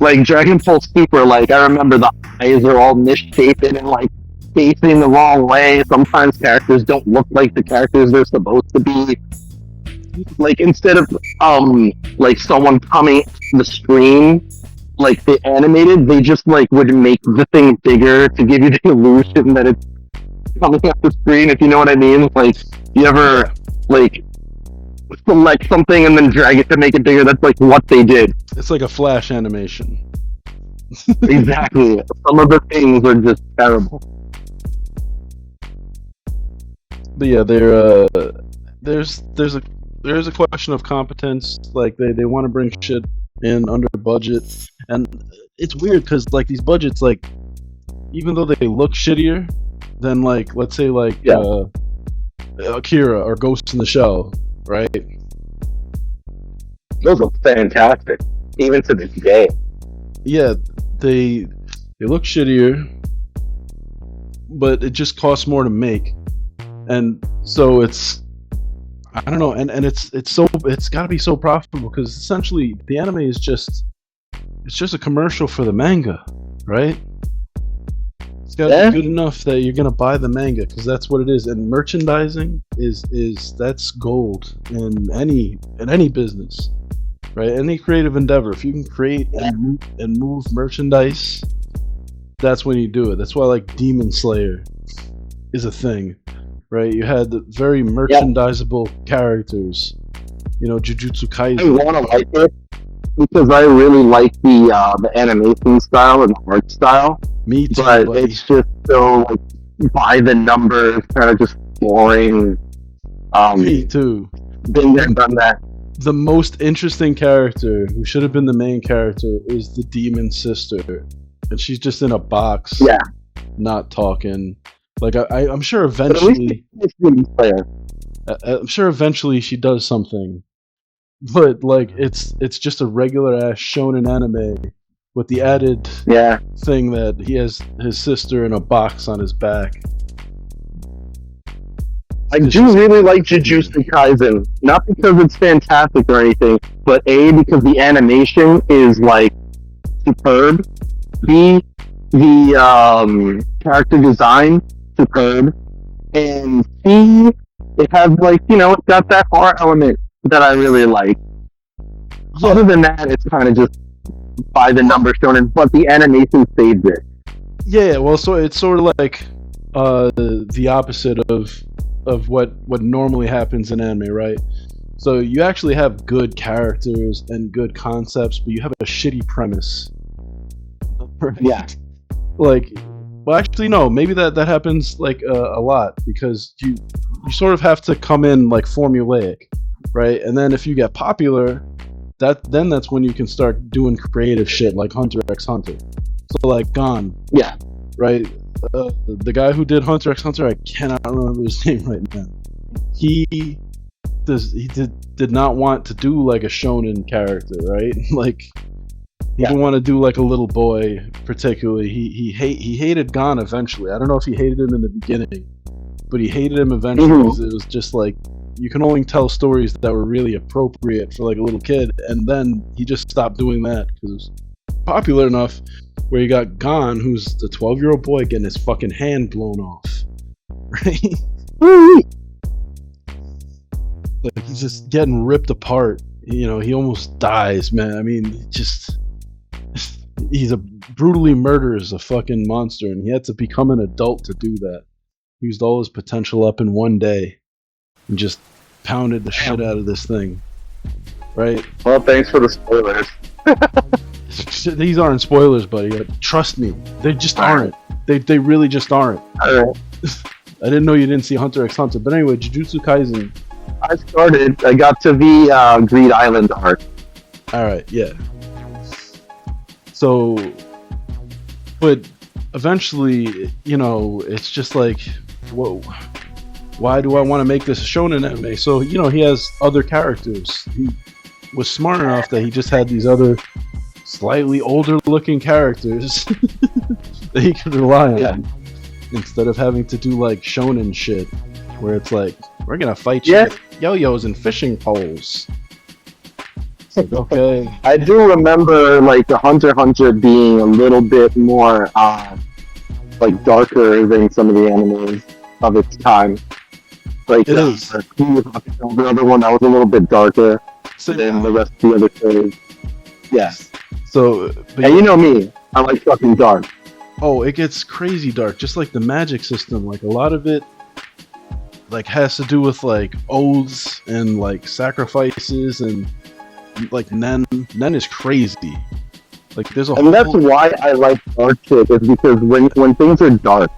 Like Dragon Ball Super, like I remember the eyes are all misshapen and like facing the wrong way. Sometimes characters don't look like the characters they're supposed to be. Like instead of like someone coming the screen like they animated, they just like would make the thing bigger to give you the illusion that it's coming off the screen, if you know what I mean. Like you ever like select something and then drag it to make it bigger? That's like what they did. It's like a flash animation. Exactly. Some of the things are just terrible. But yeah, there's a question of competence. Like they want to bring shit in under budget, and it's weird because like these budgets, like even though they look shittier than like let's say like Akira or Ghost in the Shell, right? Those look fantastic, even to this day. Yeah, they look shittier, but it just costs more to make, and so it's. I don't know, and it's got to be so profitable because essentially the anime is just a commercial for the manga, right? It's got to be good enough that you're gonna buy the manga because that's what it is, and merchandising is that's gold in any business, right? Any creative endeavor, if you can create and move merchandise, that's when you do it. That's why like Demon Slayer is a thing. Right, you had the very merchandisable characters. You know, Jujutsu Kaisen. I want to like it because I really like the animation style and the art style. Me too, but buddy. It's just so like by the numbers, kind of just boring. Me too. Been there, done that. The most interesting character, who should have been the main character, is the demon sister, and she's just in a box, not talking. Like I'm sure eventually, I'm sure eventually she does something, but like it's just a regular ass shonen anime with the added thing that he has his sister in a box on his back. I do really like Jujutsu Kaisen, not because it's fantastic or anything, but A, because the animation is like superb. B, the character design superb, and C, it has like it's got that horror element that I really like. Other than that, it's kind of just by the number shonen, but the animation saves it. Yeah, well, so it's sort of like the opposite of what normally happens in anime, right? So you actually have good characters and good concepts, but you have a shitty premise. Yeah. Like, well, actually, no. Maybe that happens like a lot because you sort of have to come in like formulaic, right? And then if you get popular, that's when you can start doing creative shit like Hunter x Hunter. So like Gon, right? The guy who did Hunter x Hunter, I cannot remember his name right now. He did not want to do like a shonen character, right? Like. He didn't want to do like a little boy, particularly. He hated Gon eventually. I don't know if he hated him in the beginning, but he hated him eventually because it was just like you can only tell stories that were really appropriate for like a little kid. And then he just stopped doing that because it was popular enough where you got Gon, who's the 12-year-old boy getting his fucking hand blown off, right? Like he's just getting ripped apart. You know, he almost dies, man. I mean, he's a brutally murders a fucking monster, and he had to become an adult to do that. He used all his potential up in one day and just pounded the shit out of this thing. Right? Well, thanks for the spoilers. These aren't spoilers, buddy. Trust me, they just aren't. They really just aren't. All right. I didn't know you didn't see Hunter x Hunter, but anyway, Jujutsu Kaisen. I got to the Greed Island arc. All right, yeah. So, but eventually, you know, it's just like, whoa, why do I want to make this a shonen anime? So, you know, he has other characters. He was smart enough that he just had these other slightly older looking characters that he could rely on. Yeah. Instead of having to do like shonen shit, where it's like, we're gonna fight yo-yos and fishing poles. Like, okay. I do remember like the Hunter x Hunter being a little bit more like darker than some of the animes of its time. Like It is. the other one that was a little bit darker than the rest of the other shows. Yeah. So, but And you know me, I like fucking dark. oh, it gets crazy dark, just like the magic system. Like a lot of it like has to do with like oaths and like sacrifices, and like Nen is crazy. Like there's a And that's why I like dark shit, is because when things are dark,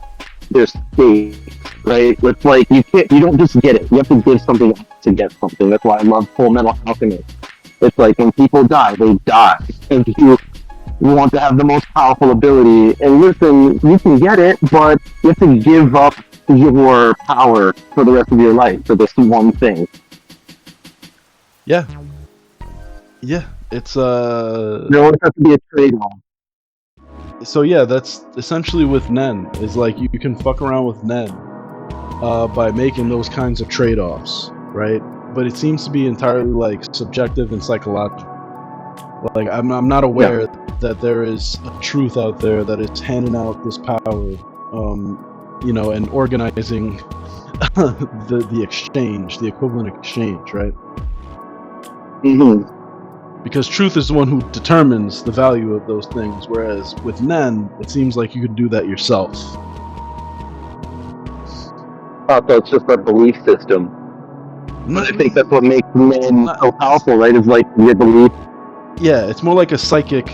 there's stakes, right? It's like you don't just get it. You have to give something to get something. That's why I love Full Metal Alchemist. It's like when people die, they die. And you want to have the most powerful ability. And listen, you can get it, but you have to give up your power for the rest of your life for this one thing. yeah, it's There always has to be a trade-off. so yeah, that's essentially with Nen, is like you can fuck around with Nen by making those kinds of trade-offs, right? But it seems to be entirely like subjective and psychological. Like I'm not aware that there is a truth out there that is handing out this power, you know, and organizing the exchange, the equivalent exchange, right? Mm-hmm. Because truth is the one who determines the value of those things, whereas with Nen, it seems like you can do that yourself. So it's just a belief system. But I think that's what makes men so powerful, right? Is like your belief. Yeah, it's more like a psychic,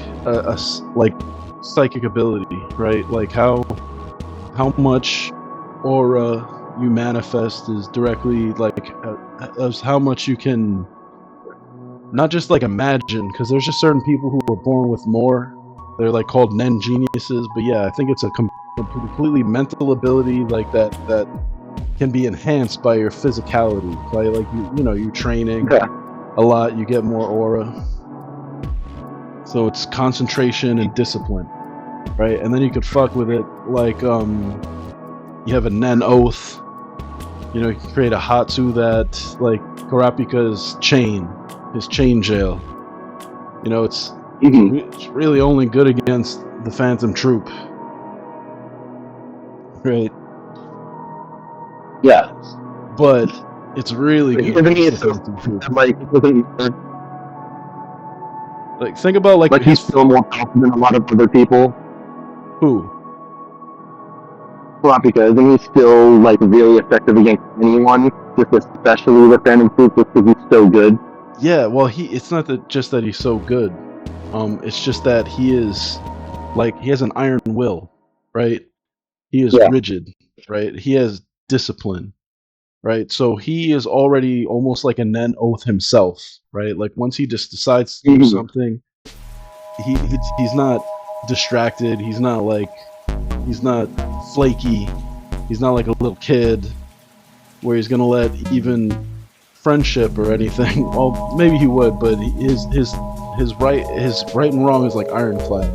like psychic ability, right? Like how much aura you manifest is directly like as how much you can not just like imagine, because there's just certain people who are born with more. They're like called Nen geniuses, but yeah, I think it's a completely mental ability like that can be enhanced by your physicality. By like you know, you're training a lot, you get more aura. So it's concentration and discipline, right? And then you could fuck with it like you have a Nen oath. You know, you can create a Hatsu that like Kurapika's chain, his chain jail. You know, it's really only good against the Phantom Troop, right? Yeah. But it's really good against the Phantom Troop. Like think about like he's still more powerful than a lot of other people. Who? Kurapika, isn't he still like really effective against anyone? Just especially the Phantom Troop, just because he's so good. Yeah, well, it's not that just that he's so good. It's just that he is like he has an iron will, right? He is rigid, right? He has discipline, right? So he is already almost like a Nen oath himself, right? Like once he just decides to do something, he's not distracted. He's not flaky. He's not like a little kid where he's gonna let even friendship or anything. Well, maybe he would, but his right and wrong is like ironclad,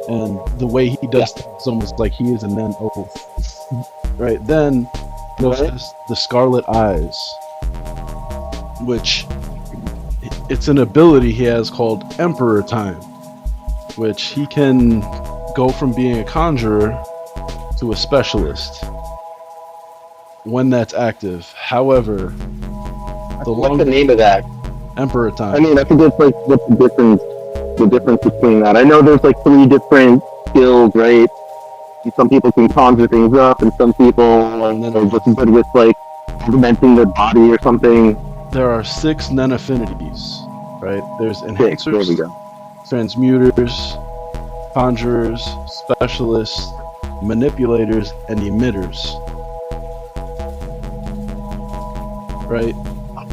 and the way he does things is almost like he is a Nen oath. Right then, there's the Scarlet Eyes, which it's an ability he has called Emperor Time, which he can go from being a conjurer to a specialist when that's active. However, What's the name of that? Emperor time. I mean, I think it's like what's the difference between that. I know there's like 3 different skills, right? And some people can conjure things up, and some people are just good with like augmenting their body or something. There are 6 Nen affinities, right? There's enhancers, There we go. transmuters, conjurers, specialists, manipulators, and emitters. Right?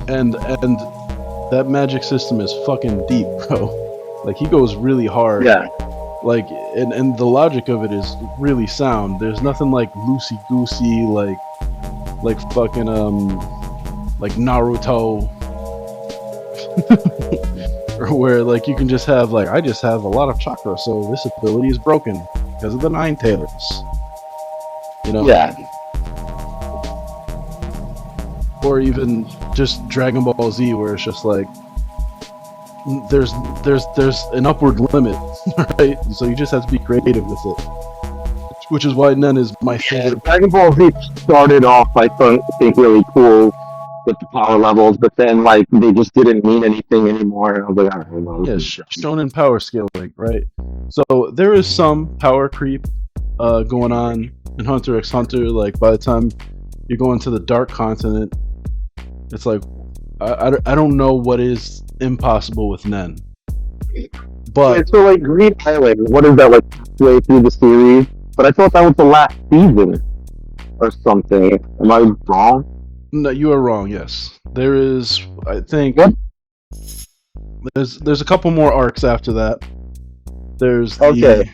And that magic system is fucking deep, bro. Like, he goes really hard. Yeah. Like, and the logic of it is really sound. There's nothing like loosey-goosey, like fucking, like Naruto. Or where, like, you can just have, like, I just have a lot of chakra, so this ability is broken because of the 9 tailors. You know? Yeah. Or even just Dragon Ball Z, where it's just like there's an upward limit, right? So you just have to be creative with it, which is why Nen is my favorite. Dragon Ball Z started off, I think, really cool with the power levels, but then like they just didn't mean anything anymore. I was like, I don't know. Yeah, shonen power scaling, right? So there is some power creep going on in Hunter x Hunter. Like, by the time you go into the Dark Continent, it's like I don't know what is impossible with Nen. But yeah, so like Green Island, what is that, like halfway through the series? But I thought that was the last season or something. Am I wrong? No, you are wrong. Yes, there is. I think what? There's a couple more arcs after that. There's the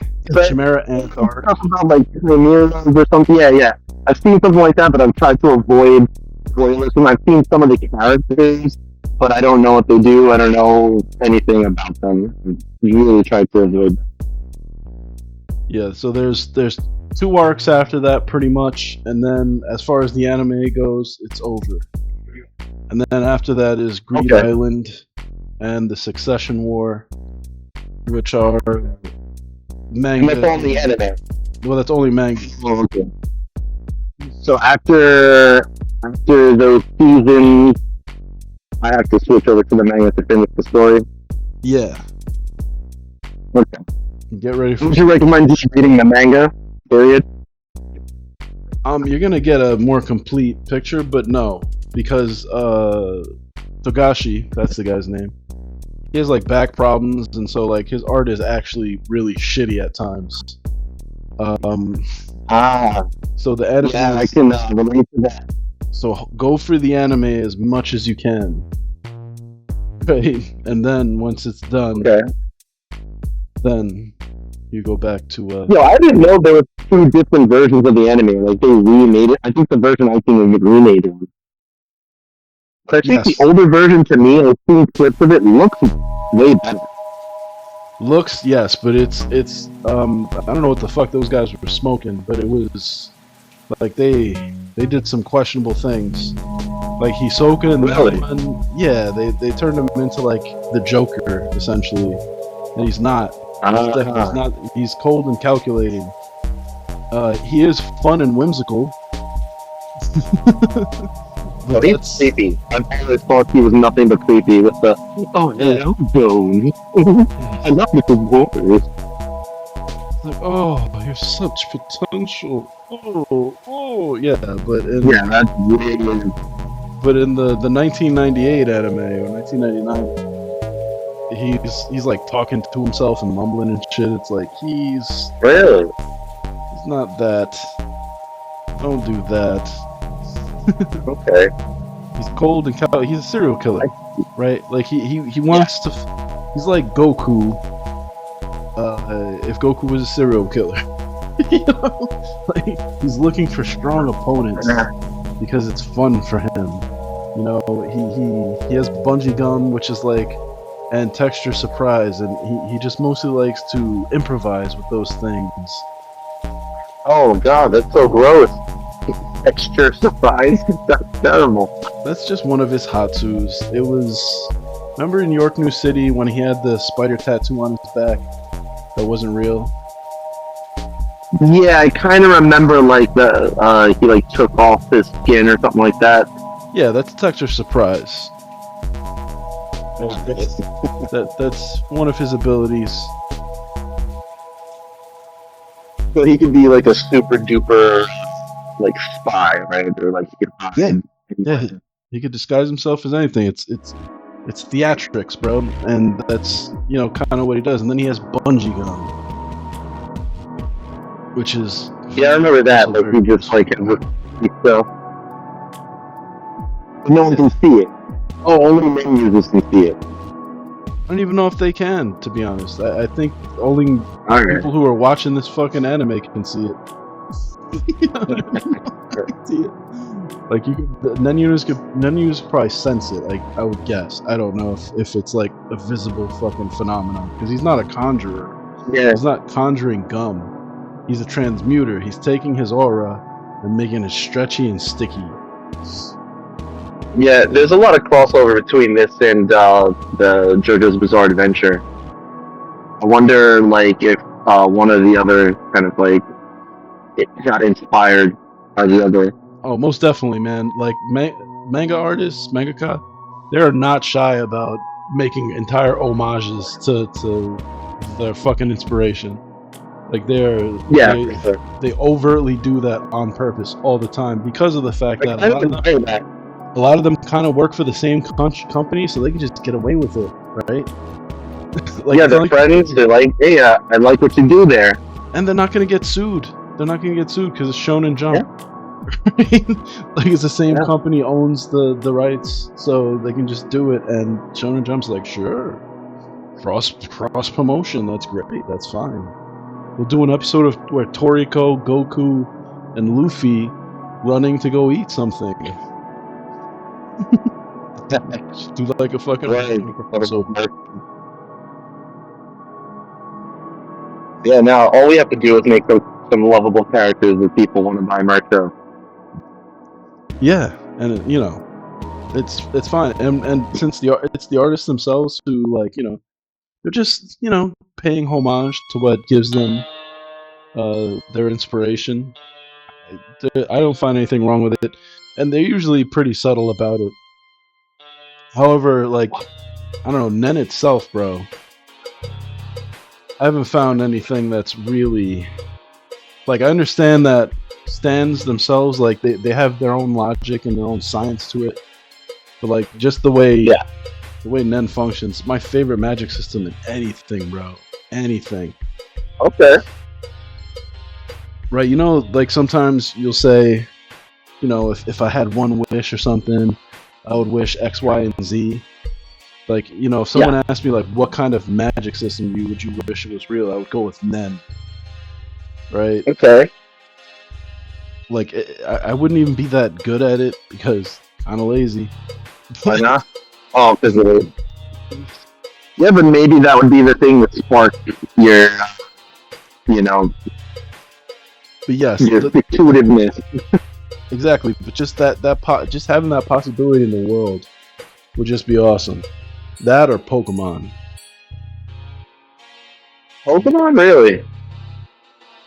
Chimera Ant arc. Talk about like Chimeras or something. Yeah. I've seen something like that, but I've tried to avoid spoilers. And I've seen some of the characters, but I don't know what they do. I don't know anything about them. I really tried to avoid that. Yeah, so there's 2 arcs after that, pretty much, and then as far as the anime goes, it's over. And then after that is Greed Island and the Succession War, which are manga. And that's only anime. Well, that's only manga. Oh, okay. So after those seasons, I have to switch over to the manga to finish the story. Yeah. Okay. Get ready for. Would you recommend just reading the manga? Period. You're gonna get a more complete picture, but no, because Togashi, that's the guy's name. He has like back problems, and so like his art is actually really shitty at times. So the anime. Yeah, I can relate to that. So go for the anime as much as you can, right? And then once it's done, then you go back to. Yo, I didn't know there were 2 different versions of the anime. Like they remade it. I think the version I think was remade. But I think the older version, to me, I've seen clips of it, looks way better. Looks, yes, but it's I don't know what the fuck those guys were smoking, but it was like they did some questionable things. Like Hisoka and Melon, yeah, they turned him into like the Joker essentially, and he's not. He's not. He's cold and calculating. He is fun and whimsical. But he's creepy. I've always thought he was nothing but creepy with the hello, Jones. I love little boys. Like, oh, you have such potential. Oh, yeah, but in that's weird. But in the 1998 anime or 1999. He's like talking to himself and mumbling and shit. It's like he's not that. Don't do that. Okay. He's cold and he's a serial killer, right? Like he wants to. He's like Goku. If Goku was a serial killer, you know, like he's looking for strong opponents because it's fun for him. You know, he has bungee gum, which is like. And texture surprise, and he just mostly likes to improvise with those things. Oh god, that's so gross. Texture surprise? That's terrible. That's just one of his hatsus. It was... Remember in York New City when he had the spider tattoo on his back that wasn't real? Yeah, I kind of remember like he like took off his skin or something like that. Yeah, that's texture surprise. That's one of his abilities. So he could be like a super duper like spy, right? Or like he could Yeah, hide yeah. anywhere. He could disguise himself as anything. It's theatrics, bro, and that's kind of what he does. And then he has bungee gun, which is Yeah, I remember that. also Like very he just useful. like so no one Yeah. can see it. Oh, only men users can see it. I don't even know if they can, to be honest. I think only Okay. people who are watching this fucking anime can see it. See it. Like non users could probably sense it. Like I would guess. I don't know if it's like a visible fucking phenomenon because he's not a conjurer. Yeah. He's not conjuring gum. He's a transmuter. He's taking his aura and making it stretchy and sticky. Yeah, there's a lot of crossover between this and the JoJo's Bizarre Adventure. I wonder, like, if one of the other kind of like it got inspired by the other. Oh, most definitely, man. Like manga artists, mangaka, they're not shy about making entire homages to their fucking inspiration. Like Yeah, they for sure. they overtly do that on purpose all the time because of the fact I that kind of admire that. a lot of them kind of work for the same company, so they can just get away with it, right? Like, Yeah, they're like, friends. They're like, hey, I like what you do there. and they're not gonna get sued. They're not gonna get sued because it's Shonen Jump. Yeah. Like it's the same Yeah. company owns the rights, so they can just do it. And Shonen Jump's like, sure, cross promotion. That's great. That's fine. We'll do an episode of where Toriko, Goku, and Luffy running to go eat something. Just do like a fucking Right. crossover. Yeah, now all we have to do is make some lovable characters that people want to buy merch of. Yeah, and it's fine. And since it's the artists themselves who they're just paying homage to what gives them their inspiration. I don't find anything wrong with it, and they're usually pretty subtle about it. However, like I don't know, Nen itself, bro. I haven't found anything that's really like I understand that stands themselves like they have their own logic and their own science to it, but like just the way Nen functions, my favorite magic system in anything, bro. Anything. Okay. Right, like sometimes you'll say, if I had one wish or something, I would wish X, Y, and Z. Like, if someone asked me like what kind of magic system would you wish it was real, I would go with Nen. Right? Okay. Like I wouldn't even be that good at it because I'm lazy. Why not? Oh, because it is. Yeah, but maybe that would be the thing that sparked your, But yes, your intuitiveness. Exactly. But just just having that possibility in the world would just be awesome. That or Pokemon. Pokemon, really?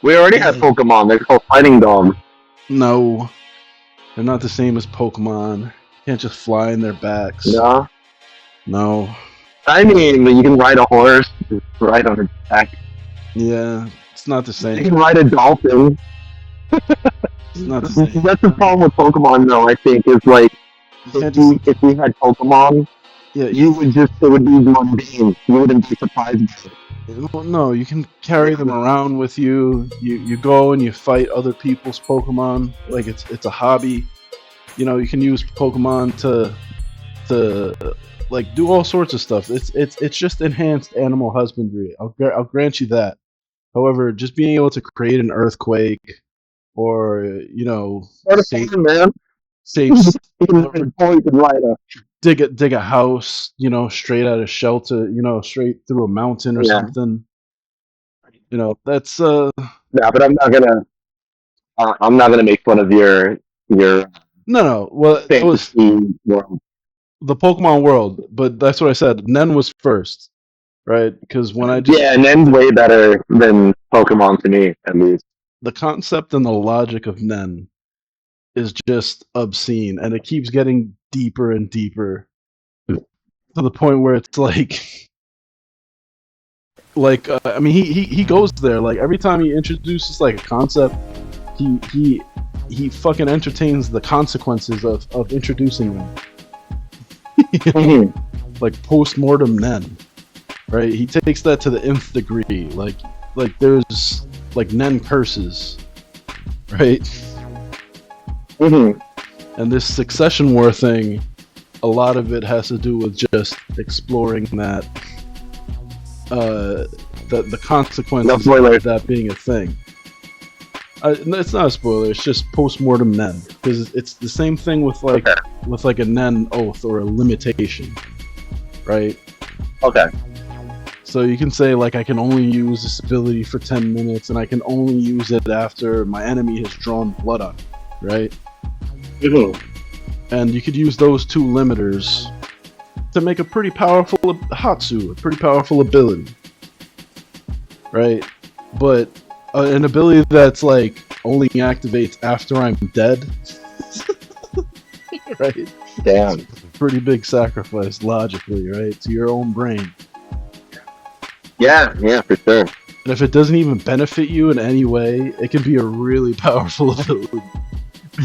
We already had Pokemon. They're called fighting dogs. No, they're not the same as Pokemon. You can't just fly in their backs. No. No. I mean, you can ride a horse, just ride on its back. Yeah, it's not the You same. can ride a dolphin. It's not the same. That's the problem with Pokemon, though. I think is like if we had Pokemon, Yeah, it would be mundane. You wouldn't be surprised by it. no, you can carry them around with you. You go and you fight other people's Pokemon like it's a hobby. You can use Pokemon to like do all sorts of stuff. It's just enhanced animal husbandry. I'll grant you that. However, just being able to create an earthquake or save Man. dig a house, straight out of shelter, straight through a mountain or something. That's Yeah, but I'm not gonna make fun of your no. Well, that was fantasy world. the Pokemon world, but that's what I said. Nen was first, right? Because when I just and then way better than Pokemon to me, at least. the concept and the logic of Nen is just obscene, and it keeps getting deeper and deeper. to the point where it's I mean, he goes there. Like every time he introduces like a concept, he fucking entertains the consequences of introducing them. Like post-mortem Nen, right? He takes that to the nth degree. Like there's like Nen curses, right? And this succession war thing, a lot of it has to do with just exploring that, the consequences of that being a thing. It's not a spoiler. It's just post-mortem Nen, because it's the same thing with like a Nen oath or a limitation, right? Okay. So you can say like I can only use this ability for 10 minutes, and I can only use it after my enemy has drawn blood on it, right? And you could use those two limiters to make a pretty powerful Hatsu, a pretty powerful ability, right? But an ability that's like only activates after I'm dead, right? Damn. Pretty big sacrifice logically, right? To your own brain. Yeah, for sure. And if it doesn't even benefit you in any way, it can be a really powerful ability.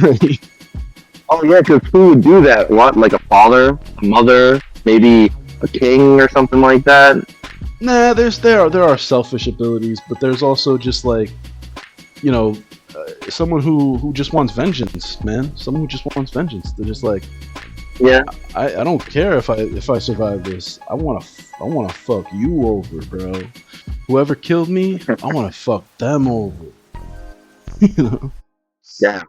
Right? Oh yeah, because who would do that? What, like a father, a mother, maybe a king or something like that? Nah, there are selfish abilities, but there's also just like, you know, someone who just wants vengeance, man. Someone who just wants vengeance. They're just like, yeah, I don't care if I survive this. I wanna fuck you over, bro. Whoever killed me, I wanna fuck them over. You know? Yeah.